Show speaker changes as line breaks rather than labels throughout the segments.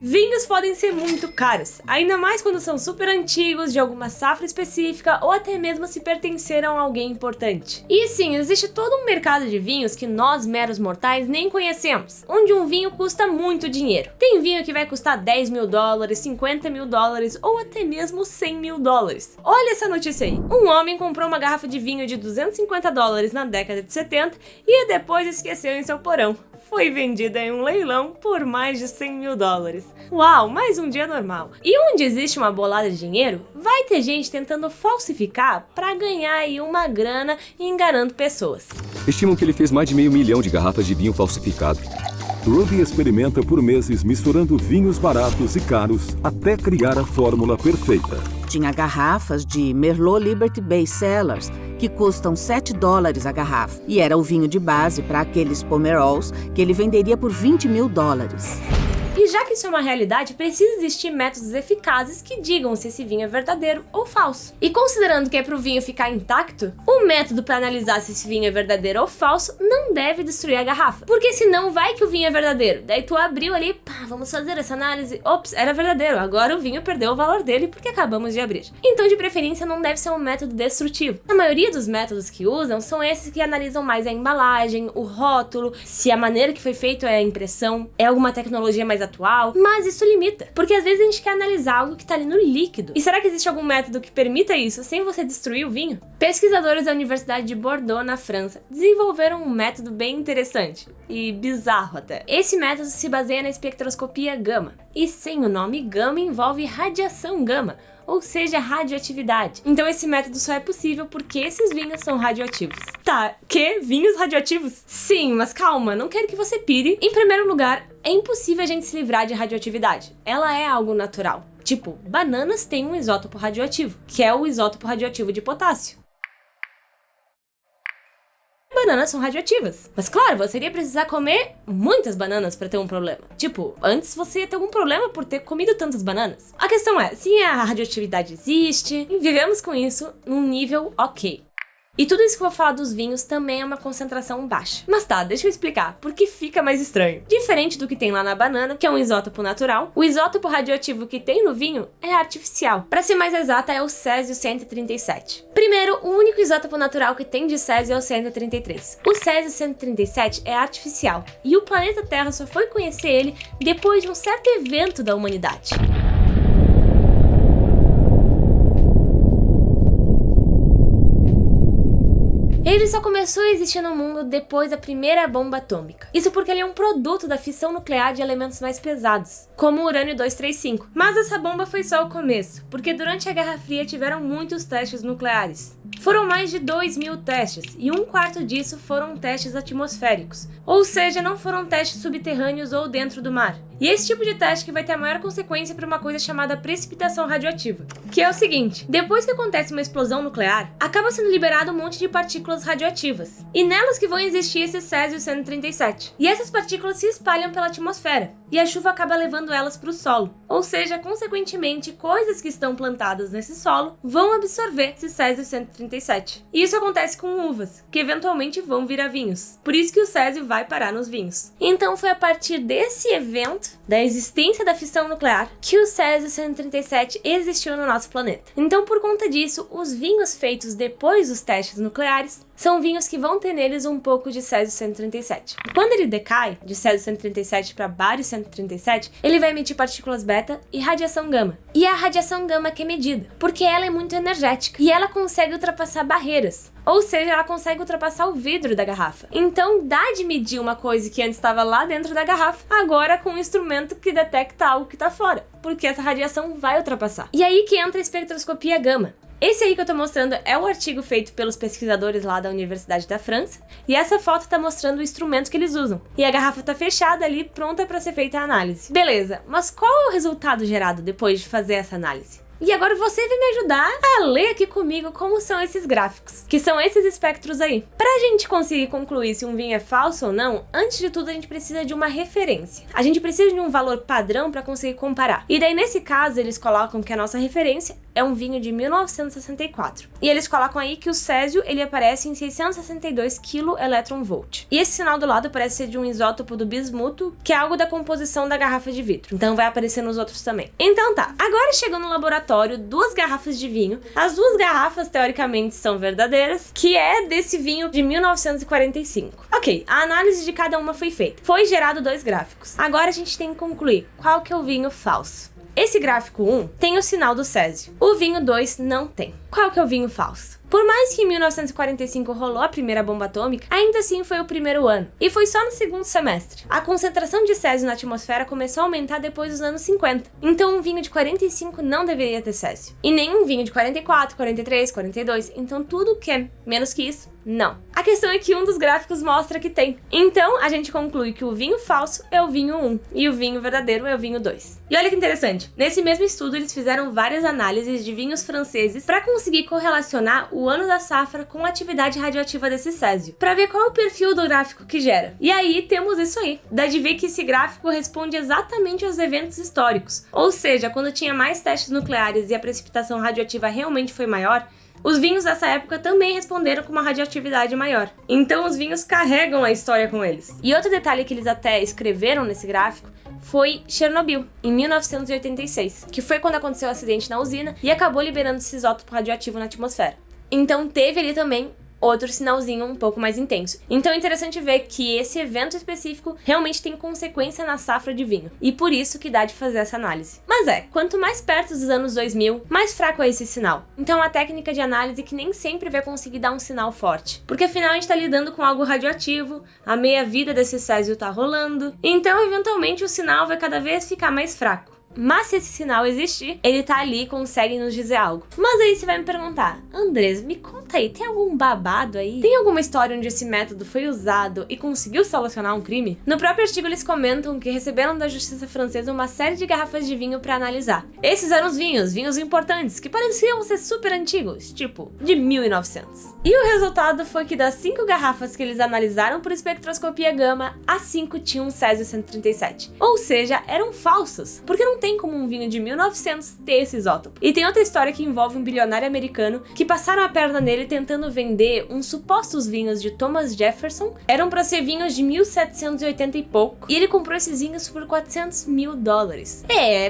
Vinhos podem ser muito caros, ainda mais quando são super antigos, de alguma safra específica ou até mesmo se pertenceram a alguém importante. E sim, existe todo um mercado de vinhos que nós, meros mortais, nem conhecemos, onde um vinho custa muito dinheiro. Tem vinho que vai custar 10 mil dólares, 50 mil dólares ou até mesmo 100 mil dólares. Olha essa notícia aí. Um homem comprou uma garrafa de vinho de 250 dólares na década de 70 e depois esqueceu em seu porão. Foi vendida em um leilão por mais de 100 mil dólares. Uau, mais um dia normal. E onde existe uma bolada de dinheiro, vai ter gente tentando falsificar para ganhar aí uma grana e enganando pessoas.
Estimam que ele fez mais de 500 mil de garrafas de vinho falsificado. Ruby experimenta por meses misturando vinhos baratos e caros até criar a fórmula perfeita.
Tinha garrafas de Merlot Liberty Bay Cellars, que custam 7 dólares a garrafa. E era o vinho de base para aqueles Pomerols que ele venderia por 20 mil dólares.
E já que isso é uma realidade, precisa existir métodos eficazes que digam se esse vinho é verdadeiro ou falso. E considerando que é para o vinho ficar intacto, o método para analisar se esse vinho é verdadeiro ou falso não deve destruir a garrafa. Porque senão vai que o vinho é verdadeiro. Daí tu abriu ali, pá, vamos fazer essa análise. Ops, era verdadeiro, agora o vinho perdeu o valor dele porque acabamos de abrir. Então de preferência não deve ser um método destrutivo. A maioria dos métodos que usam são esses que analisam mais a embalagem, o rótulo, se a maneira que foi feito é a impressão, é alguma tecnologia mais atual, mas isso limita, porque às vezes a gente quer analisar algo que tá ali no líquido. E será que existe algum método que permita isso sem você destruir o vinho? Pesquisadores da Universidade de Bordeaux, na França, desenvolveram um método bem interessante e bizarro até. Esse método se baseia na espectroscopia gama, e sem o nome gama envolve radiação gama, ou seja, radioatividade. Então esse método só é possível porque esses vinhos são radioativos. Tá, que? Vinhos radioativos? Sim, mas calma, não quero que você pire. Em primeiro lugar, é impossível a gente se livrar de radioatividade. Ela é algo natural. Tipo, bananas têm um isótopo radioativo, que é o isótopo radioativo de potássio. Bananas são radioativas. Mas claro, você iria precisar comer muitas bananas para ter um problema. Tipo, antes você ia ter algum problema por ter comido tantas bananas. A questão é, se a radioatividade existe, vivemos com isso num nível ok. E tudo isso que eu vou falar dos vinhos também é uma concentração baixa. Mas tá, deixa eu explicar, porque fica mais estranho. Diferente do que tem lá na banana, que é um isótopo natural, o isótopo radioativo que tem no vinho é artificial. Para ser mais exata, é o Césio-137. Primeiro, o único isótopo natural que tem de Césio é o 133. O Césio-137 é artificial, e o planeta Terra só foi conhecer ele depois de um certo evento da humanidade. Ele só começou a existir no mundo depois da primeira bomba atômica. Isso porque ele é um produto da fissão nuclear de elementos mais pesados, como o urânio 235. Mas essa bomba foi só o começo, porque durante a Guerra Fria tiveram muitos testes nucleares. Foram mais de 2.000 testes, e um quarto disso foram testes atmosféricos, ou seja, não foram testes subterrâneos ou dentro do mar. E esse tipo de teste que vai ter a maior consequência para uma coisa chamada precipitação radioativa, que é o seguinte: depois que acontece uma explosão nuclear, acaba sendo liberado um monte de partículas radioativas, e nelas que vão existir esse Césio-137. E essas partículas se espalham pela atmosfera, e a chuva acaba levando elas para o solo, ou seja, consequentemente, coisas que estão plantadas nesse solo vão absorver esse Césio-137. E isso acontece com uvas, que eventualmente vão virar vinhos. Por isso que o Césio vai parar nos vinhos. Então foi a partir desse evento, da existência da fissão nuclear, que o Césio-137 existiu no nosso planeta. Então, por conta disso, os vinhos feitos depois dos testes nucleares são vinhos que vão ter neles um pouco de Césio-137. Quando ele decai de Césio-137 para Bário-137, ele vai emitir partículas beta e radiação gama. E é a radiação gama que é medida, porque ela é muito energética e ela consegue ultrapassar barreiras. Ou seja, ela consegue ultrapassar o vidro da garrafa. Então dá de medir uma coisa que antes estava lá dentro da garrafa, agora com um instrumento que detecta algo que está fora, porque essa radiação vai ultrapassar. E aí que entra a espectroscopia gama. Esse aí que eu tô mostrando é o artigo feito pelos pesquisadores lá da Universidade da França, e essa foto tá mostrando o instrumento que eles usam. E a garrafa tá fechada ali, pronta para ser feita a análise. Beleza, mas qual é o resultado gerado depois de fazer essa análise? E agora você vai me ajudar a ler aqui comigo como são esses gráficos, que são esses espectros aí. Pra gente conseguir concluir se um vinho é falso ou não, antes de tudo a gente precisa de uma referência. A gente precisa de um valor padrão para conseguir comparar. E daí nesse caso eles colocam que a nossa referência é um vinho de 1964. E eles colocam aí que o césio, ele aparece em 662 kV. E esse sinal do lado parece ser de um isótopo do bismuto, que é algo da composição da garrafa de vidro. Então vai aparecer nos outros também. Então tá, agora chegou no laboratório 2 garrafas de vinho. As 2 garrafas, teoricamente, são verdadeiras, que é desse vinho de 1945. Ok, a análise de cada uma foi feita. Foi gerado 2 gráficos. Agora a gente tem que concluir qual que é o vinho falso. Esse gráfico 1 tem o sinal do césio. O vinho 2 não tem. Qual que é o vinho falso? Por mais que em 1945 rolou a primeira bomba atômica, ainda assim foi o primeiro ano, e foi só no segundo semestre. A concentração de césio na atmosfera começou a aumentar depois dos anos 50, então um vinho de 45 não deveria ter césio. E nem um vinho de 44, 43, 42, então tudo que é menos que isso, não. A questão é que um dos gráficos mostra que tem. Então a gente conclui que o vinho falso é o vinho 1, e o vinho verdadeiro é o vinho 2. E olha que interessante, nesse mesmo estudo eles fizeram várias análises de vinhos franceses para conseguir correlacionar o ano da safra com a atividade radioativa desse césio, para ver qual é o perfil do gráfico que gera. E aí temos isso aí. Dá de ver que esse gráfico responde exatamente aos eventos históricos. Ou seja, quando tinha mais testes nucleares e a precipitação radioativa realmente foi maior, os vinhos dessa época também responderam com uma radioatividade maior. Então os vinhos carregam a história com eles. E outro detalhe que eles até escreveram nesse gráfico foi Chernobyl, em 1986, que foi quando aconteceu o acidente na usina e acabou liberando esse isótopo radioativo na atmosfera. Então teve ali também outro sinalzinho um pouco mais intenso. Então é interessante ver que esse evento específico realmente tem consequência na safra de vinho, e por isso que dá de fazer essa análise. Mas quanto mais perto dos anos 2000, mais fraco é esse sinal. Então é uma técnica de análise que nem sempre vai conseguir dar um sinal forte, porque afinal a gente tá lidando com algo radioativo, a meia-vida desse césio tá rolando, então eventualmente o sinal vai cada vez ficar mais fraco. Mas se esse sinal existir, ele tá ali e consegue nos dizer algo. Mas aí você vai me perguntar, Andres, me conta aí, tem algum babado aí? Tem alguma história onde esse método foi usado e conseguiu solucionar um crime? No próprio artigo eles comentam que receberam da justiça francesa uma série de garrafas de vinho pra analisar. Esses eram os vinhos importantes, que pareciam ser super antigos, tipo, de 1900. E o resultado foi que das 5 garrafas que eles analisaram por espectroscopia gama, as 5 tinham césio 137. Ou seja, eram falsos, porque não tem como um vinho de 1900 ter esse isótopo. E tem outra história que envolve um bilionário americano que passaram a perna nele tentando vender uns supostos vinhos de Thomas Jefferson. Eram pra ser vinhos de 1780 e pouco, e ele comprou esses vinhos por $400 mil.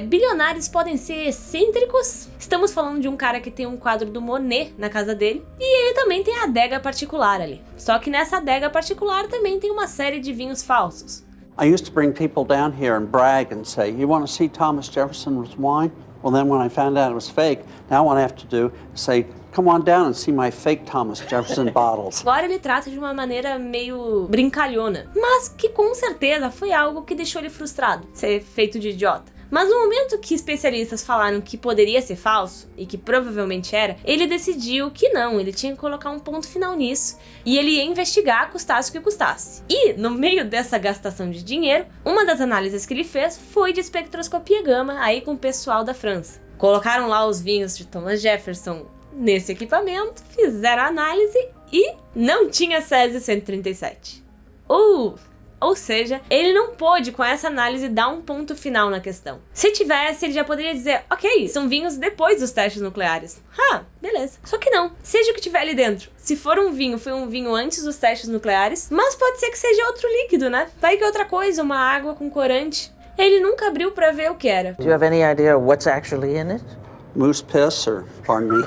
Bilionários podem ser excêntricos. Estamos falando de um cara que tem um quadro do Monet na casa dele, e ele também tem a adega particular ali. Só que nessa adega particular também tem uma série de vinhos falsos.
I used to bring people down here and brag and say, you want to see Thomas Jefferson's wine? Well, then when I found out it was fake, now what I have to do is say, come on down and see my fake Thomas Jefferson bottles.
Agora ele trata de uma maneira meio brincalhona, mas que com certeza foi algo que deixou ele frustrado, ser feito de idiota. Mas no momento que especialistas falaram que poderia ser falso, e que provavelmente era, ele decidiu que não, ele tinha que colocar um ponto final nisso, e ele ia investigar, custasse o que custasse. E, no meio dessa gastação de dinheiro, uma das análises que ele fez foi de espectroscopia gama, aí com o pessoal da França. Colocaram lá os vinhos de Thomas Jefferson nesse equipamento, fizeram a análise e não tinha césio 137. Ou seja, ele não pôde, com essa análise, dar um ponto final na questão. Se tivesse, ele já poderia dizer, ok, são vinhos depois dos testes nucleares. Beleza. Só que não, seja o que tiver ali dentro. Se for um vinho, foi um vinho antes dos testes nucleares, mas pode ser que seja outro líquido, né? Vai que é outra coisa, uma água com corante. Ele nunca abriu pra ver o que era.
Do you have any idea what's actually in it?
Moose piss, or pardon me.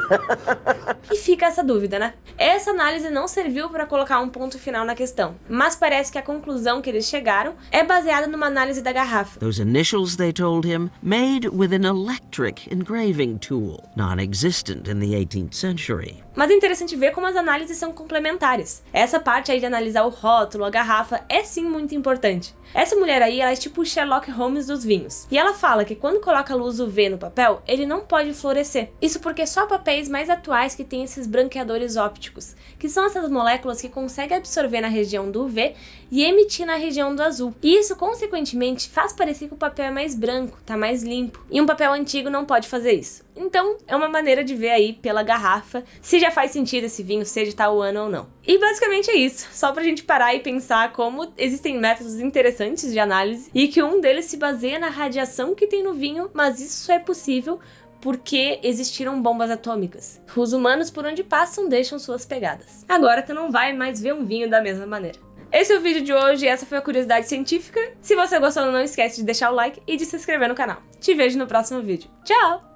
E fica essa dúvida, né? Essa análise não serviu para colocar um ponto final na questão, mas parece que a conclusão que eles chegaram é baseada numa análise da garrafa.
Those initials, they told him, made with an electric engraving tool, non-existent in the 18th century.
Mas é interessante ver como as análises são complementares. Essa parte aí de analisar o rótulo, a garrafa, é sim muito importante. Essa mulher aí, ela é tipo o Sherlock Holmes dos vinhos. E ela fala que quando coloca luz UV no papel, ele não pode fluorescer. Isso porque só papéis mais atuais que têm esses branqueadores ópticos, que são essas moléculas que conseguem absorver na região do UV e emitir na região do azul. E isso, consequentemente, faz parecer que o papel é mais branco, tá mais limpo. E um papel antigo não pode fazer isso. Então, é uma maneira de ver aí pela garrafa se já faz sentido esse vinho ser de tal ano ou não. E basicamente é isso, só pra gente parar e pensar como existem métodos interessantes de análise e que um deles se baseia na radiação que tem no vinho, mas isso só é possível por que existiram bombas atômicas. Os humanos, por onde passam, deixam suas pegadas. Agora tu não vai mais ver um vinho da mesma maneira. Esse é o vídeo de hoje, essa foi a curiosidade científica. Se você gostou, não esquece de deixar o like e de se inscrever no canal. Te vejo no próximo vídeo. Tchau!